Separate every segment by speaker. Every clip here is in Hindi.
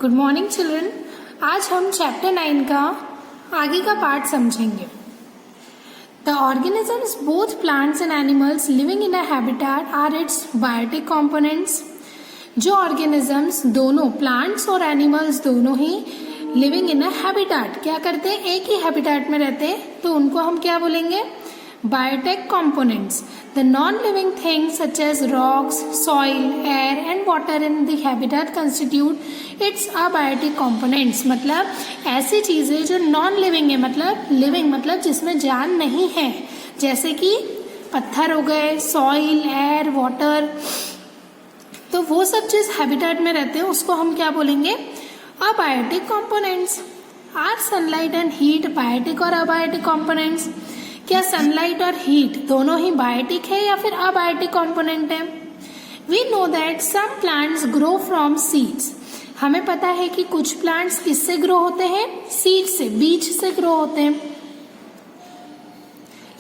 Speaker 1: Good morning children. आज हम चैप्टर 9 का आगे का पार्ट समझेंगे। The organisms both plants and animals living in a habitat are its biotic components. जो ऑर्गेनिजम्स दोनों प्लांट्स और एनिमल्स दोनों ही लिविंग इन अ हैबिटेट क्या करते हैं, एक ही हैबिटेट में रहते हैं, तो उनको हम क्या बोलेंगे, biotic components. The non-living things such as rocks, soil, air and water in the habitat constitute its abiotic components। मतलब ऐसी चीजें जो non-living है, मतलब living मतलब जिसमें जान नहीं है, जैसे कि पत्थर हो गए, soil, air, water, तो वो सब जिस habitat में रहते हैं उसको हम क्या बोलेंगे, abiotic components। Are sunlight and heat biotic और abiotic components? क्या सनलाइट और हीट दोनों ही बायोटिक है या फिर अबायोटिक कंपोनेंट है? We know that some plants grow from seeds. हमें पता है कि कुछ प्लांट्स किससे ग्रो होते हैं, सीड से, बीज से ग्रो होते हैं।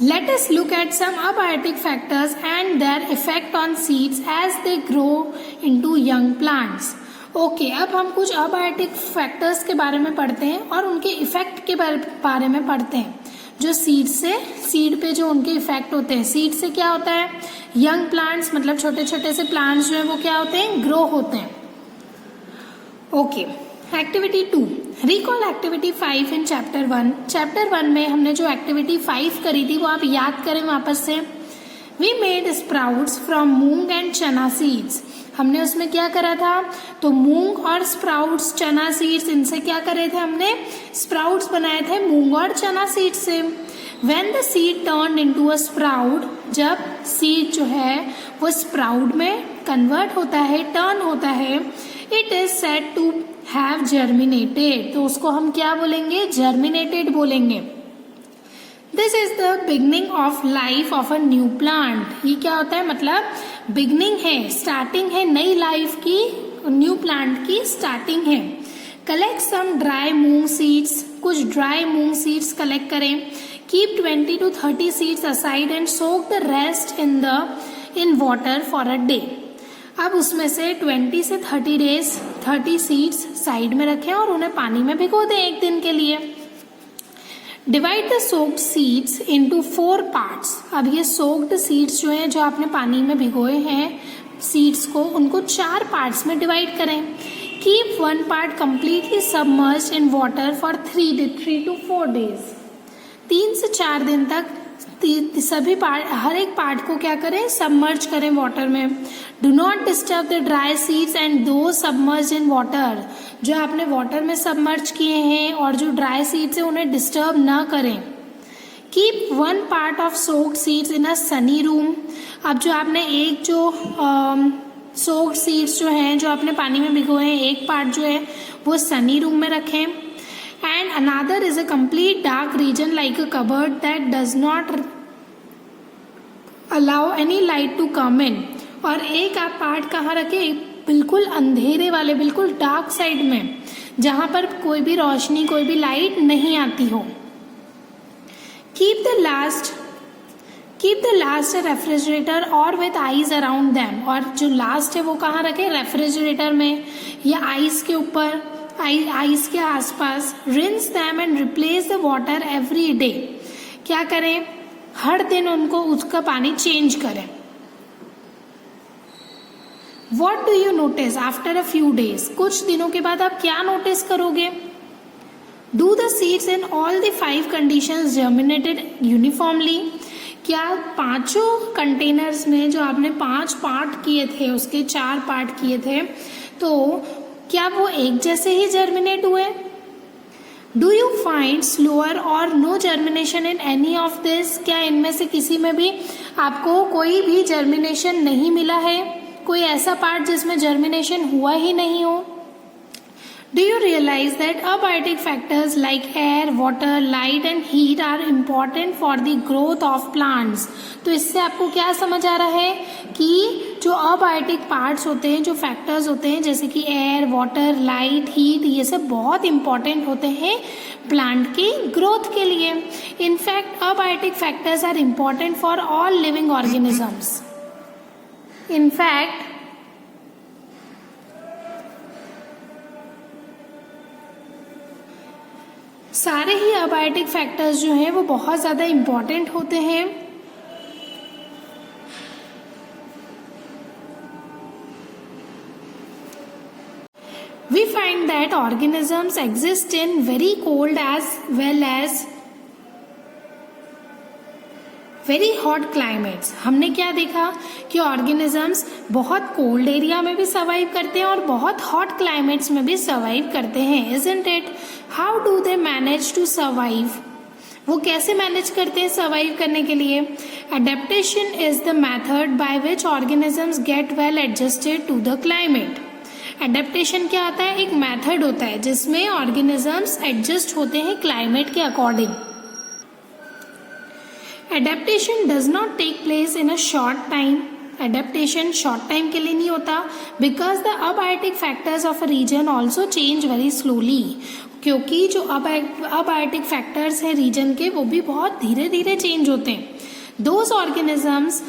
Speaker 1: Let us look at some abiotic factors and their effect on seeds as they grow into young plants. Okay, अब हम कुछ अबायोटिक फैक्टर्स के बारे में पढ़ते हैं और उनके इफेक्ट के बारे में पढ़ते हैं, जो सीड पे जो उनके इफेक्ट होते हैं। सीड से क्या होता है, यंग प्लांट्स मतलब छोटे छोटे से प्लांट्स जो है वो क्या होते हैं, ग्रो होते हैं। Okay, activity 2, recall activity 5 in chapter 1। Chapter 1 में हमने जो एक्टिविटी 5 करी थी वो आप याद करें वापस से। We made sprouts from moong and chana seeds. हमने उसमें क्या करा था, तो मूंग और स्प्राउट्स, चना सीड्स, इनसे क्या करे थे, हमने स्प्राउट्स बनाए थे मूंग और चना सीड से। When the seed turned into a sprout, जब सीड जो है वो स्प्राउट में कन्वर्ट होता है, टर्न होता है, it is said to have germinated। तो उसको हम क्या बोलेंगे, germinated बोलेंगे। This is the beginning of life of a new plant. ये क्या होता है, मतलब बिगनिंग है, स्टार्टिंग है नई लाइफ की, न्यू प्लांट की स्टार्टिंग है। कलेक्ट सम ड्राई मूंग सीड्स, कुछ ड्राई मूंग सीड्स कलेक्ट करें। Keep 20 to 30 seeds aside and soak the rest in water for a day. अब उसमें से 20 से 30 सीड्स साइड में रखें और उन्हें पानी में भिगो दें एक दिन के लिए। Divide the soaked seeds into 4 parts. अब ये सोक्ड सीड्स जो हैं, जो आपने पानी में भिगोए हैं सीड्स को, उनको 4 पार्ट्स में डिवाइड करें। Keep 1 part completely submerged in water for 3 to 4 days। 3 से 4 दिन तक सभी पार्ट, हर एक पार्ट को क्या करें, सबमर्ज करें वाटर में। Do not disturb the dry seeds and दो सबमर्ज इन वाटर। जो आपने वाटर में सबमर्ज किए हैं और जो ड्राई सीड्स है उन्हें डिस्टर्ब ना करें। Keep 1 part of soaked seeds in a Sunny room. अब जो आपने एक जो सोक्ड सीड्स जो हैं, जो आपने पानी में भिगोए हैं, एक पार्ट जो है वो सनी रूम में रखें। And another is a complete dark region like a cupboard that does not allow any light to come in। और एक आप पार्ट कहाँ रखें, बिल्कुल अंधेरे वाले, बिल्कुल डार्क साइड में, जहां पर कोई भी रोशनी, कोई भी लाइट नहीं आती हो। कीप द लास्ट रेफ्रिजरेटर और विथ आइज अराउंड दैम। और जो लास्ट है वो कहाँ रखें, रेफ्रिजरेटर में या आइस के ऊपर, आइस के आसपास। Rinse them and replace the water every day. क्या करें, हर दिन उनको, उसका पानी चेंज करें। What do you notice after a few days. कुछ दिनों के बाद आप क्या नोटिस करोगे। Do the seeds in all the 5 conditions germinated uniformly. क्या 5 कंटेनर्स में जो आपने 5 पार्ट किए थे, उसके 4 पार्ट किए थे, तो क्या वो एक जैसे ही जर्मिनेट हुए। डू यू फाइंड स्लोअर और no germination in any of this. क्या इनमें से किसी में भी आपको कोई भी जर्मिनेशन नहीं मिला है, कोई ऐसा पार्ट जिसमें जर्मिनेशन हुआ ही नहीं हो। Do you realize that abiotic factors like air, water, light and heat are important for the growth of plants? तो इससे आपको क्या समझ आ रहा है कि जो abiotic parts होते हैं, जो factors होते हैं, जैसे कि air, water, light, heat, ये सब बहुत important होते हैं plant की growth के लिए। In fact, abiotic factors are important for all living organisms. In fact, सारे ही अबायोटिक फैक्टर्स जो हैं वो बहुत ज़्यादा इम्पॉर्टेंट होते हैं। We find that organisms exist in very cold as well as very hot climates। हमने क्या देखा कि ऑर्गेनिजम्स बहुत कोल्ड एरिया में भी सर्वाइव करते हैं और बहुत हॉट क्लाइमेट्स में भी सर्वाइव करते हैं। Isn't it? How do they manage to survive? वो कैसे मैनेज करते हैं सर्वाइव करने के लिए? Adaptation is the method by which organisms get well adjusted to the climate। Adaptation क्या होता है? एक मेथड होता है जिसमें ऑर्गेनिजम्स एडजस्ट होते हैं क्लाइमेट के according. Adaptation does not take place in a short time. Adaptation short time के लिए नहीं होता, because the abiotic factors of a region also change very slowly. क्योंकि जो अबायोटिक फैक्टर्स हैं रीजन के वो भी बहुत धीरे धीरे चेंज होते हैं। Those organisms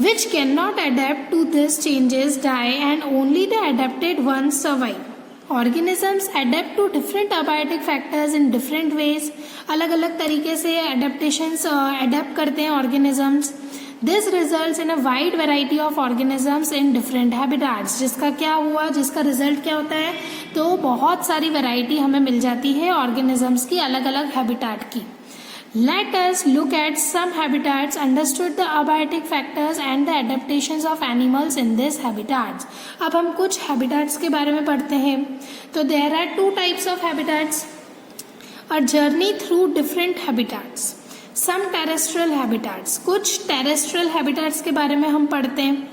Speaker 1: which cannot adapt to these changes die and only the adapted ones survive। Organisms adapt to different abiotic factors in different ways। अलग अलग तरीके से adaptations adapt करते हैं organisms। This results in a wide variety of organisms in different habitats। जिसका क्या हुआ, जिसका result क्या होता है, तो बहुत सारी variety हमें मिल जाती है organisms की अलग अलग habitat की। Let us look at some habitats, understood the abiotic factors and the adaptations of animals in these habitats। अब हम कुछ habitats के बारे में पढ़ते हैं। तो there are two types of habitats, a journey through different habitats, some terrestrial habitats। कुछ terrestrial habitats के बारे में हम पढ़ते हैं।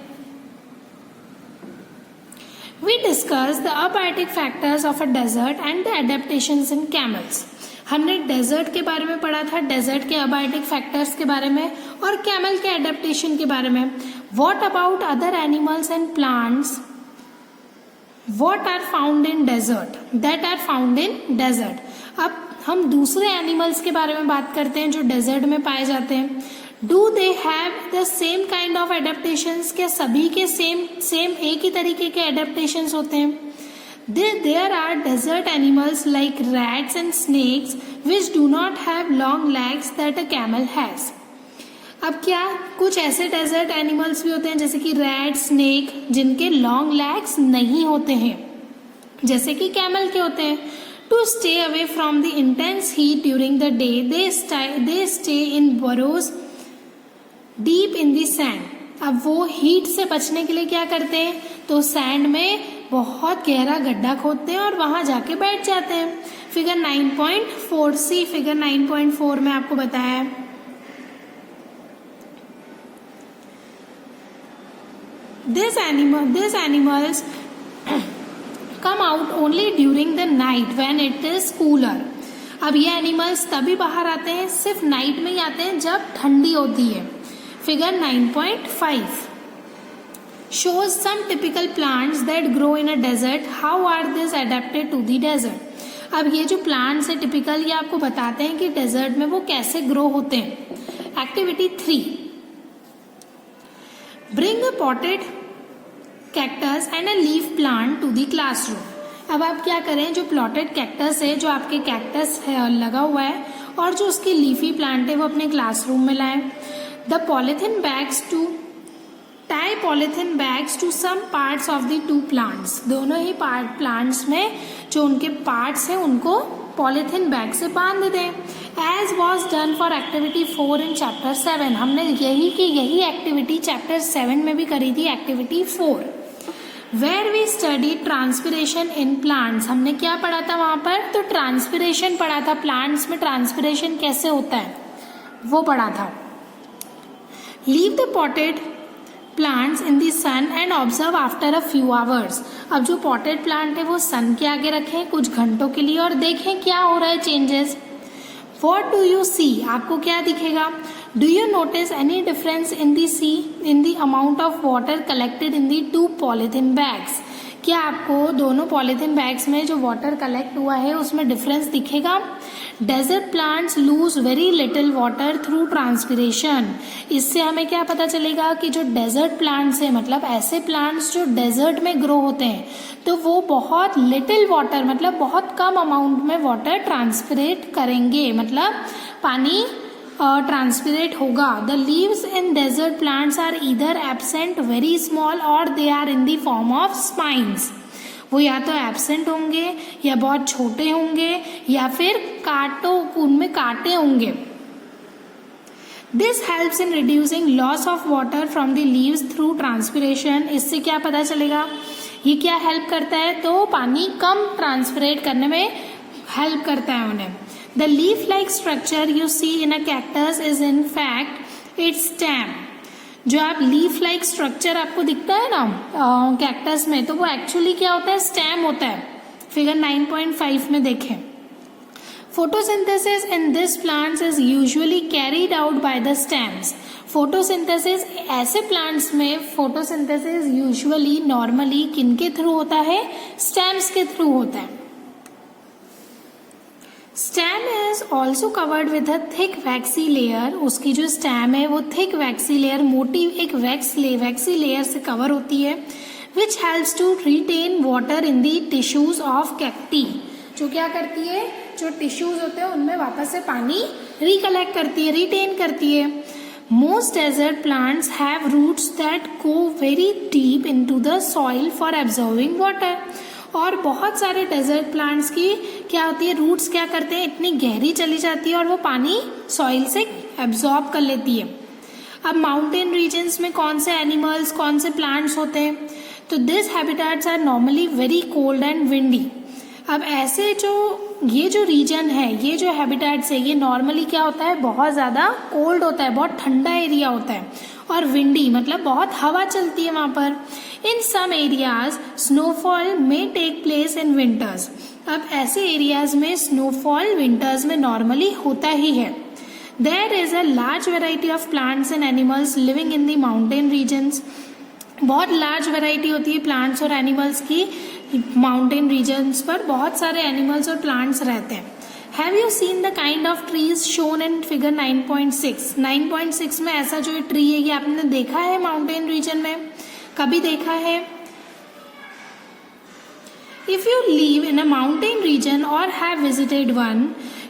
Speaker 1: We discuss the abiotic factors of a desert and the adaptations in camels। हमने डेजर्ट के बारे में पढ़ा था, डेजर्ट के अबायोटिक फैक्टर्स के बारे में और कैमल के एडेप्टेशन के बारे में। What about other animals and plants what are found in desert that are found in desert. अब हम दूसरे एनिमल्स के बारे में बात करते हैं जो डेजर्ट में पाए जाते हैं। Do they have the same kind of adaptations? क्या सभी के सेम एक ही तरीके के एडेप्टेशंस होते हैं? There are desert animals like rats and snakes which do not have long legs that a camel has। अब क्या कुछ ऐसे डेजर्ट एनिमल्स भी होते हैं जैसे कि रैट, स्नेक, जिनके लॉन्ग लेग्स नहीं होते हैं जैसे कि कैमल के होते हैं। To stay away from the intense heat during the day they stay in burrows deep in the sand. अब वो हीट से बचने के लिए क्या करते हैं, तो सैंड में बहुत गहरा गड्ढा खोदते हैं और वहां जाके बैठ जाते हैं। फिगर 9.4 सी, फिगर 9.4 में आपको बताया है। These animals come out only during the night when it is cooler। अब ये एनिमल्स तभी बाहर आते हैं, सिर्फ नाइट में ही आते हैं जब ठंडी होती है। Figure 9.5 shows some typical plants that grow in a desert। How are these adapted to the desert? अब ये जो प्लांट्स है टिपिकल, ये आपको बताते हैं कि डेजर्ट में वो कैसे ग्रो होते हैं। Activity 3, bring a potted cactus and a leaf plant to the classroom। अब आप क्या करें, जो प्लॉटेड कैक्टस है, जो आपके कैक्टस है लगा हुआ है और जो उसकी लीफी प्लांट है वो अपने क्लासरूम में लाएं। The polythene bags to tie polythene bags to some parts of the two plants. दोनों ही प्लांट्स में जो उनके पार्ट्स हैं उनको पॉलिथीन बैग से बांध दें। As was done for activity 4 in chapter 7। हमने यही एक्टिविटी चैप्टर 7 में भी करी थी, activity 4, where we study transpiration in plants. हमने क्या पढ़ा था वहां पर, तो ट्रांसपिरेशन पढ़ा था, प्लांट्स में ट्रांसपिरेशन कैसे होता है वो पढ़ा था। Leave the potted plants in the sun and observe after a few hours. अब जो पॉटेड प्लांट है वो सन के आगे रखें कुछ घंटों के लिए और देखें क्या हो रहा है changes. What do you see? आपको क्या दिखेगा? Do you notice any difference in the amount of water collected in the 2 polythene bags? क्या आपको दोनों पॉलीथीन बैग्स में जो वाटर कलेक्ट हुआ है उसमें डिफरेंस दिखेगा? Desert plants lose very little water through transpiration. इससे हमें क्या पता चलेगा कि जो डेजर्ट प्लांट्स है, मतलब ऐसे प्लांट्स जो डेजर्ट में ग्रो होते हैं, तो वो बहुत लिटिल वाटर मतलब बहुत कम अमाउंट में वाटर ट्रांसपिरेट करेंगे, मतलब पानी ट्रांसपिरेट होगा। The leaves in desert plants are either absent very small और they are in the form of spines. वो या तो एब्सेंट होंगे या बहुत छोटे होंगे या फिर उनमें कांटे होंगे। This helps in reducing loss of water from the leaves through transpiration. इससे क्या पता चलेगा, ये क्या हेल्प करता है, तो पानी कम ट्रांसपिरेट करने में हेल्प करता है उन्हें। The leaf-like structure you see in a cactus is in fact its stem। जो आप लीफ लाइक स्ट्रक्चर आपको दिखता है ना कैक्टस में, तो वो एक्चुअली क्या होता है, स्टेम होता है। फिगर 9.5 में देखें। Photosynthesis in this plants is usually carried out by the stems. Photosynthesis ऐसे प्लांट्स में फोटोसिंथेसिस यूजुअली नॉर्मली किनके थ्रू होता है, स्टेम्स के थ्रू होता है। Stem is also covered with a thick waxy layer. उसकी जो स्टेम है वो थिक वैक्सी लेयर, मोटी एक वैक्सी लेयर से कवर होती है, which helps to retain water in the tissues of cacti. जो क्या करती है, जो टिश्यूज होते हैं उनमें वापस से पानी रिकलेक्ट करती है, रिटेन करती है। Most desert plants have roots that go very deep into the soil for absorbing water. और बहुत सारे डेजर्ट प्लांट्स की क्या होती है, रूट्स क्या करते हैं, इतनी गहरी चली जाती है और वो पानी सॉइल से एब्जॉर्ब कर लेती है। अब माउंटेन रीजन्स में कौन से एनिमल्स, कौन से प्लांट्स होते हैं, तो this habitats are normally very cold and windy. अब ऐसे ये जो रीजन है, ये जो हैबिटेट्स है, ये नॉर्मली क्या होता है, बहुत ज़्यादा कोल्ड होता है, बहुत ठंडा एरिया होता है, और विंडी मतलब बहुत हवा चलती है वहाँ पर। इन सम एरियाज स्नोफॉल में टेक प्लेस इन विंटर्स। अब ऐसे एरियाज में स्नोफॉल विंटर्स में नॉर्मली होता ही है। There is a large variety of plants and animals living in the mountain regions. बहुत लार्ज वेराइटी होती है प्लांट्स और एनिमल्स की माउंटेन रीजन्स पर, बहुत सारे एनिमल्स और प्लांट्स रहते हैं। Have you seen the kind of trees shown in figure 9.6? 9.6 में ऐसा जो ट्री है ये आपने देखा है माउंटेन रीजन में, कभी देखा है? If you live in a mountain region or have visited one,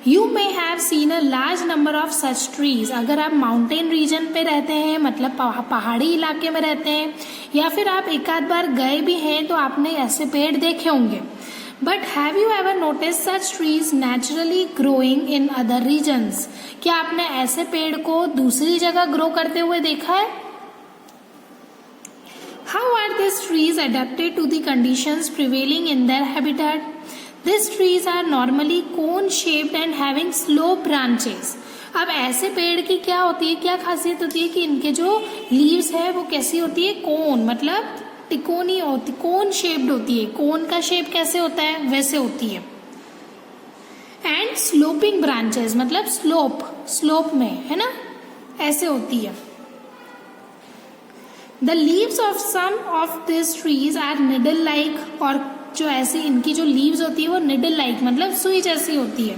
Speaker 1: you may have seen a large number of such trees। अगर आप माउंटेन रीजन पे रहते हैं, मतलब पहाड़ी इलाके में रहते हैं, या फिर आप एक आध बार गए भी हैं, तो आपने ऐसे पेड़ देखे होंगे। But have you ever noticed such trees naturally growing in other regions? क्या आपने ऐसे पेड़ को दूसरी जगह ग्रो करते हुए देखा है? How are these trees adapted to the conditions prevailing in their habitat? These trees are normally cone-shaped and having sloped branches। अब ऐसे पेड़ की क्या होती है, क्या खासियत होती है कि इनके जो लीव्स है वो कैसी होती है, कोन मतलब तिकोनी होती, कोन शेप्ड होती है। कोन का शेप कैसे होता है, वैसे होती है। एंड स्लोपिंग ब्रांचेस मतलब स्लोप में, है ना, ऐसे होती है। The leaves of some of these trees are needle-like। और जो ऐसी इनकी जो leaves होती है वो needle-like मतलब सुई जैसी होती है।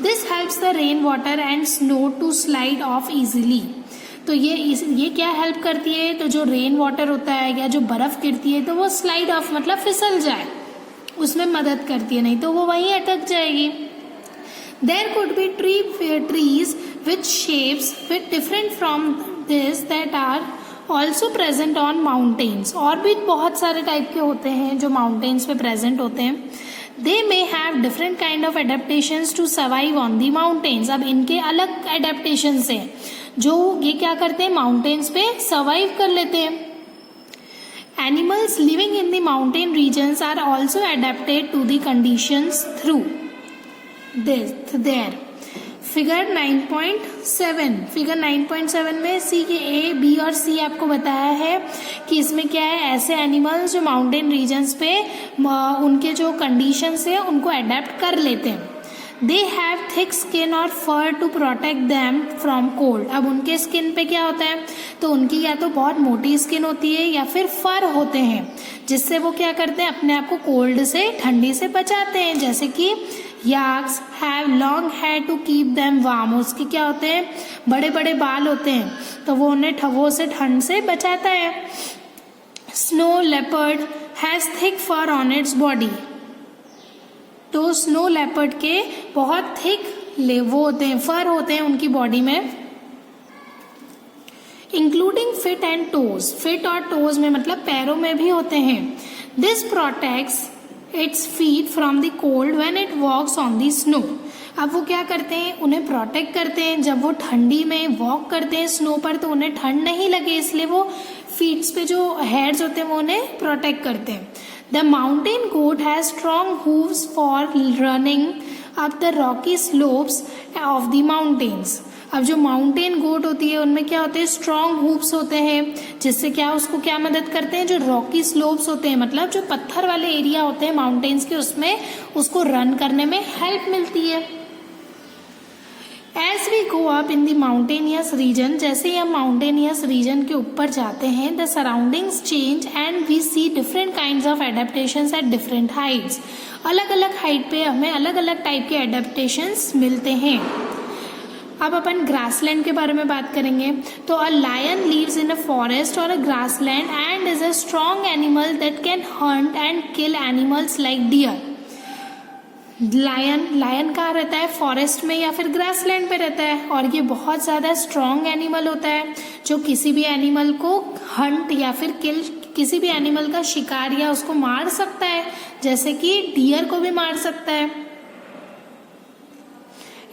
Speaker 1: This helps the rain water and snow to slide off easily। तो ये क्या हेल्प करती है, तो जो रेन वाटर होता है या जो बर्फ गिरती है तो वो स्लाइड ऑफ मतलब फिसल जाए, उसमें मदद करती है, नहीं तो वो वहीं अटक जाएगी। There could be trees with shapes with different from this that are also present on mountains. और भी बहुत सारे टाइप के होते हैं जो माउंटेन्स पे प्रेजेंट होते हैं। They may have different kind of adaptations to survive on the mountains. अब इनके अलग एडेप्टेशंस हैं जो ये क्या करते हैं, माउंटेन्स पे सर्वाइव कर लेते हैं। Animals living in the mountain regions are also adapted to the conditions through there. Figure 9.7, figure 9.7 में सी के ए, बी और सी आपको बताया है कि इसमें क्या है, ऐसे एनिमल्स जो माउंटेन रीजन्स पे उनके जो कंडीशंस है उनको अडेप्ट कर लेते हैं। दे हैव थिक स्किन और fur to protect them from cold. अब उनके स्किन पे क्या होता है, तो उनकी या तो बहुत मोटी स्किन होती है या फिर फर होते हैं, जिससे वो क्या करते हैं, अपने आप को कोल्ड से, ठंडी से बचाते हैं। जैसे कि yaks have long hair to keep them warm, उसके क्या होते हैं, बड़े बड़े बाल होते हैं, तो वो उन्हें ठवों से, ठंड से बचाता है। Snow leopard has thick fur on its body, तो स्नो लेपर्ड के बहुत थिक वो होते हैं, फर होते हैं उनकी बॉडी में। Including feet and toes, feet और टोज में मतलब पैरों में भी होते हैं। This protects its feet from the cold when it walks on the snow. अब वो क्या करते हैं, उन्हें प्रोटेक्ट करते हैं, जब वो ठंडी में वॉक करते हैं स्नो पर तो उन्हें ठंड नहीं लगे, इसलिए वो फीट्स पे जो हेयर्स होते हैं वो उन्हें प्रोटेक्ट करते हैं। The mountain goat has strong hooves for running up the rocky slopes of the mountains. अब जो माउंटेन गोट होती है उनमें क्या होते हैं, स्ट्रॉन्ग हूव्स होते हैं, जिससे क्या उसको क्या मदद करते हैं, जो रॉकी स्लोप्स होते हैं, मतलब जो पत्थर वाले एरिया होते हैं माउंटेन्स के, उसमें उसको रन करने में हेल्प मिलती है। As we go up in the mountainous region, जैसे ही हम माउंटेनियस रीजन के ऊपर जाते हैं, the surroundings change and we see different kinds of adaptations at different heights. अलग अलग हाइट पे हमें अलग अलग टाइप के एडेप्टेशंस मिलते हैं। अब अपन ग्रासलैंड के बारे में बात करेंगे, तो a lion lives in a forest और a grassland and is a strong animal that can hunt and kill animals like deer. Lion कहाँ रहता है, फॉरेस्ट में या फिर ग्रासलैंड पे रहता है, और ये बहुत ज़्यादा स्ट्रॉन्ग एनिमल होता है जो किसी भी एनिमल को हंट या फिर किल, किसी भी एनिमल का शिकार या उसको मार सकता है, जैसे कि डियर को भी मार सकता है।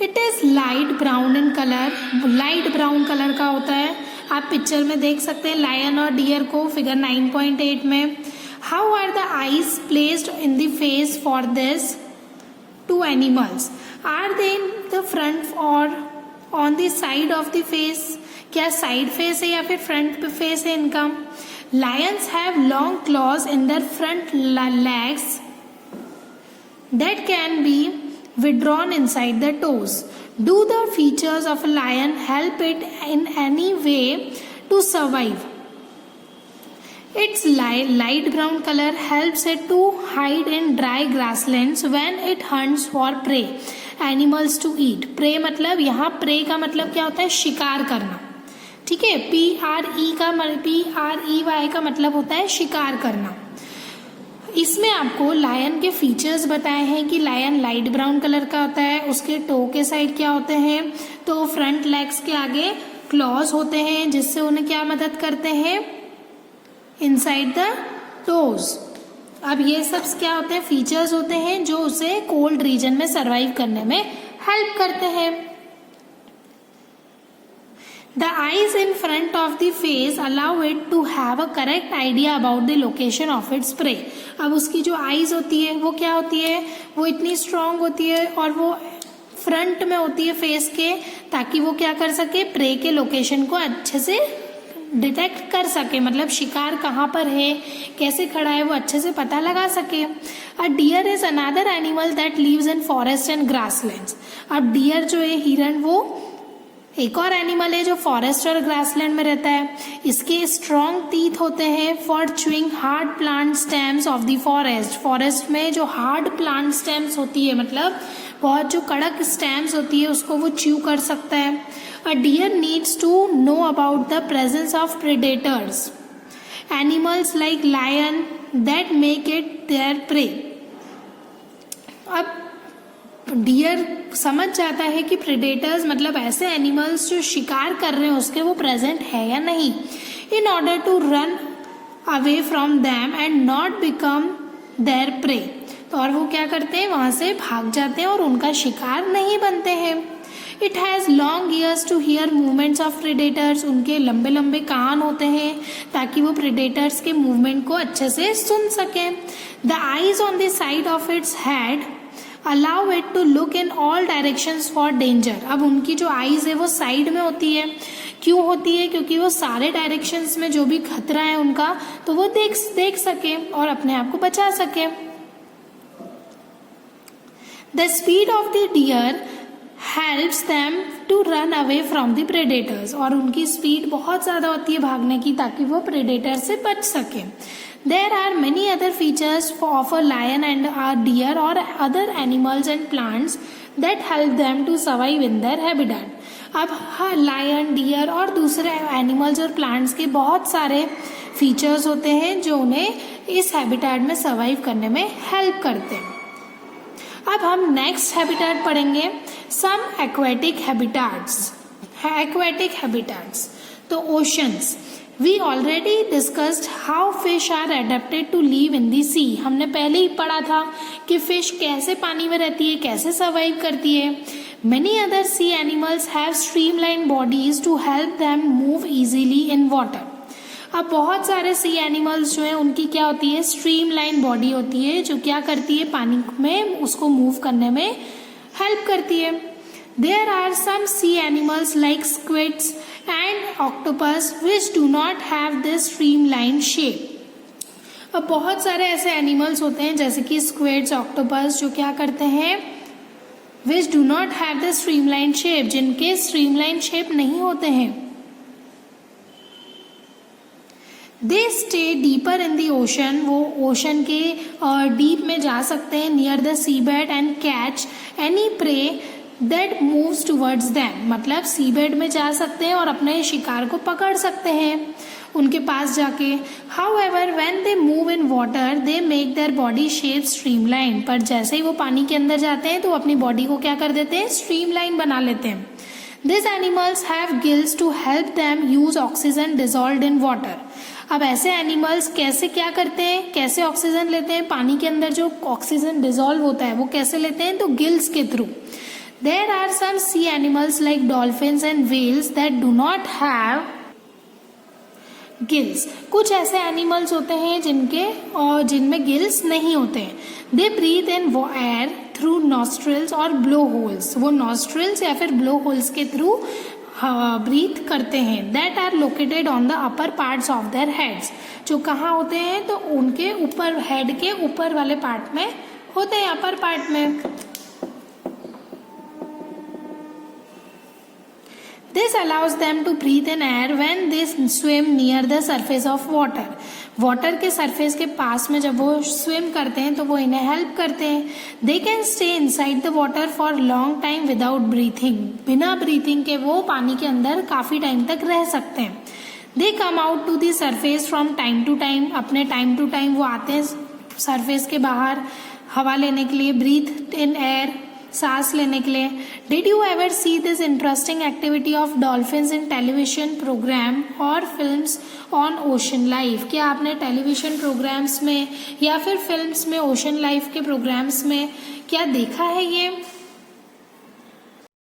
Speaker 1: It is light brown in colour, light brown colour का होता है। आप पिक्चर में देख सकते हैं लायन और डियर को, फिगर 9.8 में। How are the eyes placed in the face for this two animals, are they in the front और on the side of the face, क्या साइड फेस है या फिर फ्रंट फेस है इनका। Lions have long claws in their front legs that can be withdrawn inside the toes. Do the features of a lion help it in any way to survive? Its light brown color helps it to hide in dry grasslands when it hunts for prey animals to eat. Prey मतलब यहाँ prey का मतलब क्या होता है, शिकार करना, ठीक है। PREY का मतलब होता है शिकार करना। इसमें आपको लायन के फीचर्स बताए हैं कि लायन लाइट ब्राउन कलर का होता है, उसके टो के साइड क्या होते हैं, तो फ्रंट लेग्स के आगे क्लॉज होते हैं जिससे उन्हें क्या मदद करते हैं, इनसाइड द टोज। अब ये सब क्या होते हैं, फीचर्स होते हैं जो उसे कोल्ड रीजन में सरवाइव करने में हेल्प करते हैं। The eyes in front of the face allow it to have a correct idea about the location of its prey. अब उसकी जो आईज होती है वो क्या होती है, वो इतनी स्ट्रांग होती है और वो फ्रंट में होती है फेस के, ताकि वो क्या कर सके, प्रे के लोकेशन को अच्छे से डिटेक्ट कर सके, मतलब शिकार कहाँ पर है, कैसे खड़ा है, वो अच्छे से पता लगा सके। A deer is another animal that lives in forest and grasslands. अब डियर जो है, हिरन, वो एक और एनिमल है जो फॉरेस्ट और ग्रासलैंड में रहता है। इसके स्ट्रॉन्ग टीथ होते हैं for chewing hard plant stems of the forest. Forest में जो हार्ड प्लांट स्टेम्स होती है, मतलब बहुत जो कड़क स्टेम्स होती है, उसको वो च्यू कर सकता है। A deer needs to know about the presence of predators animals like lion that make it their prey. अब डियर समझ जाता है कि प्रेडेटर्स मतलब ऐसे एनिमल्स जो शिकार कर रहे हैं उसके वो प्रेजेंट है या नहीं, in order to run away from them and not become their prey. तो और वो क्या करते हैं, वहां से भाग जाते हैं और उनका शिकार नहीं बनते हैं। It has long ears to hear movements of predators. उनके लंबे लंबे कान होते हैं ताकि वो प्रेडेटर्स के मूवमेंट को अच्छे से सुन सकें। The eyes on the side of its head allow it to look in all directions for danger. अब उनकी जो आईज है वो साइड में होती है, क्यों होती है, क्योंकि वो सारे डायरेक्शंस में जो भी खतरा है उनका, तो वो देख सके और अपने आप को बचा सके। The speed of the deer helps them to run away from the predators, और उनकी स्पीड बहुत ज़्यादा होती है भागने की ताकि वो प्रेडेटर से बच सके. There are many other features of a lion and a deer or other animals and plants that help them to survive in their habitat. अब लायन, डियर और दूसरे एनिमल्स और प्लांट्स के बहुत सारे फीचर्स होते हैं जो उन्हें इस हैबिटेट में सर्वाइव करने में हेल्प करते हैं. अब हम नेक्स्ट हैबिटेट पढ़ेंगे, some aquatic habitats. Aquatic habitats तो oceans. We already discussed how fish are adapted to live in the sea. हमने पहले ही पढ़ा था कि फिश कैसे पानी में रहती है, कैसे सर्वाइव करती है. Many other sea animals have streamline bodies to help them move easily in water. अब बहुत सारे सी एनिमल्स जो हैं उनकी क्या होती है, स्ट्रीमलाइन बॉडी होती है जो क्या करती है, पानी में उसको मूव करने में हेल्प करती है. There are some sea animals like squids and octopus which do not have this streamline shape. अब बहुत सारे ऐसे एनिमल्स होते हैं जैसे कि स्क्विड्स, ऑक्टोपस जो क्या करते हैं, which do not have the streamline shape, जिनके streamline shape नहीं होते हैं. They stay deeper in the ocean, वो ओशन के डीप में जा सकते हैं, near the seabed and catch any prey that moves towards them. मतलब सीबेड में जा सकते हैं और अपने शिकार को पकड़ सकते हैं उनके पास जाके. However, when they move in water, they make their body shape streamline. पर जैसे ही वो पानी के अंदर जाते हैं तो अपनी बॉडी को क्या कर देते हैं, स्ट्रीमलाइन बना लेते हैं. These animals have gills to help them use oxygen dissolved in water. अब ऐसे एनिमल्स कैसे क्या करते हैं, कैसे ऑक्सीजन लेते हैं, पानी के अंदर जो ऑक्सीजन डिसॉल्व होता है वो कैसे लेते हैं, तो गिल्स के through. There are some sea animals like dolphins and whales that do not have gills. कुछ ऐसे एनिमल्स होते हैं जिनमें गिल्स नहीं होते हैं. They breathe in air through nostrils और blow holes. वो nostrils या फिर blow holes के थ्रू ब्रीथ करते हैं. That are located on the upper parts of their heads. जो कहाँ होते हैं, तो उनके ऊपर, हेड के ऊपर वाले पार्ट में होते हैं, अपर पार्ट में. This allows them to breathe in air when they swim near the surface of water. Water के सरफेस के पास में जब वो स्विम करते हैं तो वो इन्हें हेल्प करते हैं. They can stay inside the water for long time without breathing. बिना ब्रीथिंग के वो पानी के अंदर काफी टाइम तक रह सकते हैं. They come out to the surface from time to time. अपने टाइम टू टाइम वो आते हैं सरफेस के बाहर हवा लेने के लिए, ब्रीथ इन एयर, सांस लेने के लिए. Did you ever see this interesting activity of dolphins in television programme और फिल्म्स ऑन ओशन लाइफ? क्या आपने टेलीविजन प्रोग्राम्स में या फिर फिल्म्स में ओशन लाइफ के प्रोग्राम्स में क्या देखा है ये?